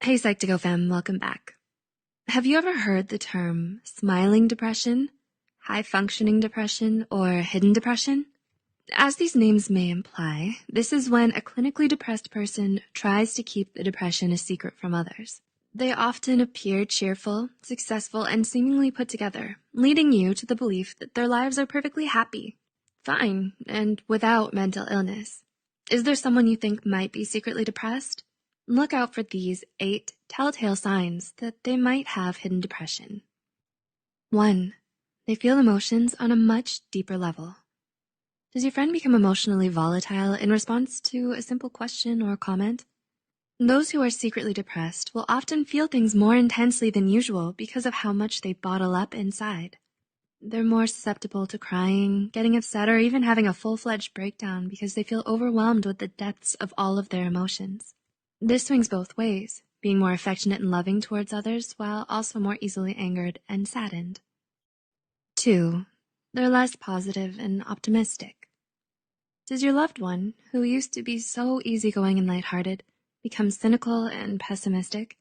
Hey Psych2Go fam, welcome back. Have you ever heard the term smiling depression, high-functioning depression, or hidden depression? As these names may imply, this is when a clinically depressed person tries to keep the depression a secret from others. They often appear cheerful, successful, and seemingly put together, leading you to the belief that their lives are perfectly happy, fine, and without mental illness. Is there someone you think might be secretly depressed? Look out for these 8 telltale signs that they might have hidden depression. 1. They feel emotions on a much deeper level. Does your friend become emotionally volatile in response to a simple question or comment? Those who are secretly depressed will often feel things more intensely than usual because of how much they bottle up inside. They're more susceptible to crying, getting upset, or even having a full-fledged breakdown because they feel overwhelmed with the depths of all of their emotions. This swings both ways, being more affectionate and loving towards others while also more easily angered and saddened. 2. They're less positive and optimistic. Does your loved one, who used to be so easygoing and lighthearted, become cynical and pessimistic?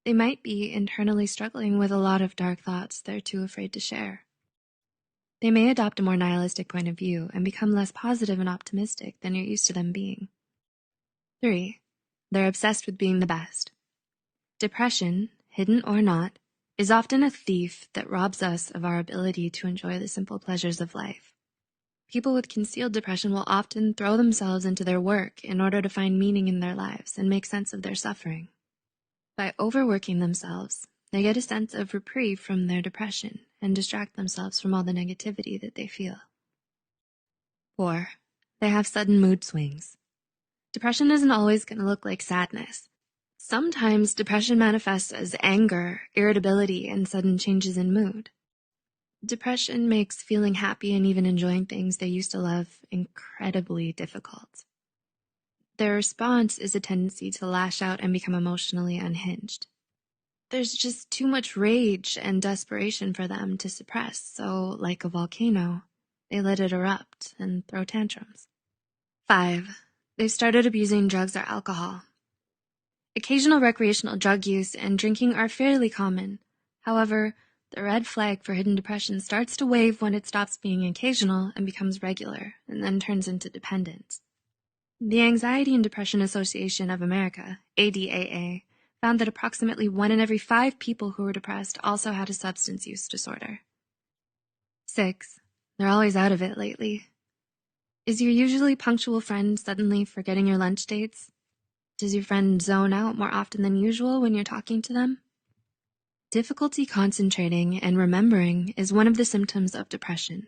They might be internally struggling with a lot of dark thoughts they're too afraid to share. They may adopt a more nihilistic point of view and become less positive and optimistic than you're used to them being. 3. They're obsessed with being the best. Depression, hidden or not, is often a thief that robs us of our ability to enjoy the simple pleasures of life. People with concealed depression will often throw themselves into their work in order to find meaning in their lives and make sense of their suffering. By overworking themselves, they get a sense of reprieve from their depression and distract themselves from all the negativity that they feel. 4. They have sudden mood swings. Depression isn't always going to look like sadness. Sometimes depression manifests as anger, irritability, and sudden changes in mood. Depression makes feeling happy and even enjoying things they used to love incredibly difficult. Their response is a tendency to lash out and become emotionally unhinged. There's just too much rage and desperation for them to suppress, so like a volcano, they let it erupt and throw tantrums. 5. They've started abusing drugs or alcohol. Occasional recreational drug use and drinking are fairly common. However, the red flag for hidden depression starts to wave when it stops being occasional and becomes regular, and then turns into dependence. The Anxiety and Depression Association of America, ADAA, found that approximately 1 in every 5 people who were depressed also had a substance use disorder. 6. They're always out of it lately. Is your usually punctual friend suddenly forgetting your lunch dates? Does your friend zone out more often than usual when you're talking to them? Difficulty concentrating and remembering is one of the symptoms of depression.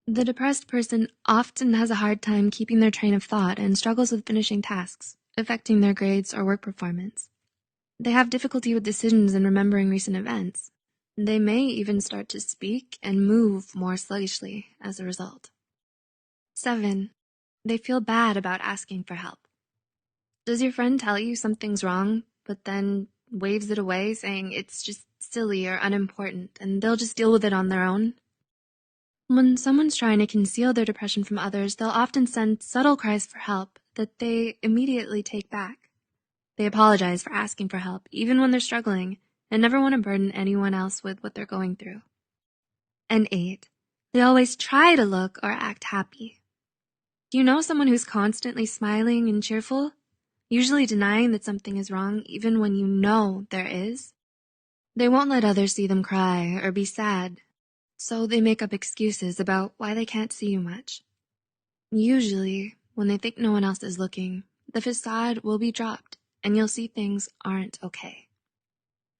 The depressed person often has a hard time keeping their train of thought and struggles with finishing tasks, affecting their grades or work performance. They have difficulty with decisions and remembering recent events. They may even start to speak and move more sluggishly as a result. 7. They feel bad about asking for help. Does your friend tell you something's wrong, but then waves it away saying it's just silly or unimportant and they'll just deal with it on their own? When someone's trying to conceal their depression from others, they'll often send subtle cries for help that they immediately take back. They apologize for asking for help, even when they're struggling, and never want to burden anyone else with what they're going through. And 8. They always try to look or act happy. Do you know someone who's constantly smiling and cheerful, usually denying that something is wrong even when you know there is? They won't let others see them cry or be sad, so they make up excuses about why they can't see you much. Usually, when they think no one else is looking, the facade will be dropped and you'll see things aren't okay.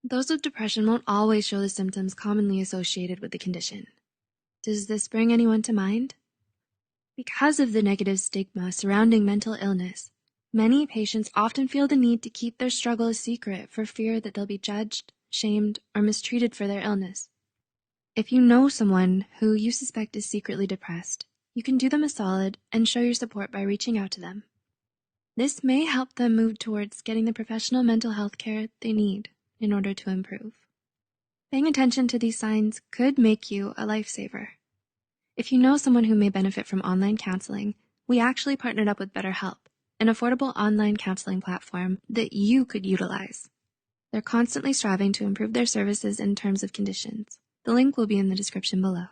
Those with depression won't always show the symptoms commonly associated with the condition. Does this bring anyone to mind? Because of the negative stigma surrounding mental illness, many patients often feel the need to keep their struggle a secret for fear that they'll be judged, shamed, or mistreated for their illness. If you know someone who you suspect is secretly depressed, you can do them a solid and show your support by reaching out to them. This may help them move towards getting the professional mental health care they need in order to improve. Paying attention to these signs could make you a lifesaver. If you know someone who may benefit from online counseling, we actually partnered up with BetterHelp, an affordable online counseling platform that you could utilize. They're constantly striving to improve their services and terms of conditions. The link will be in the description below.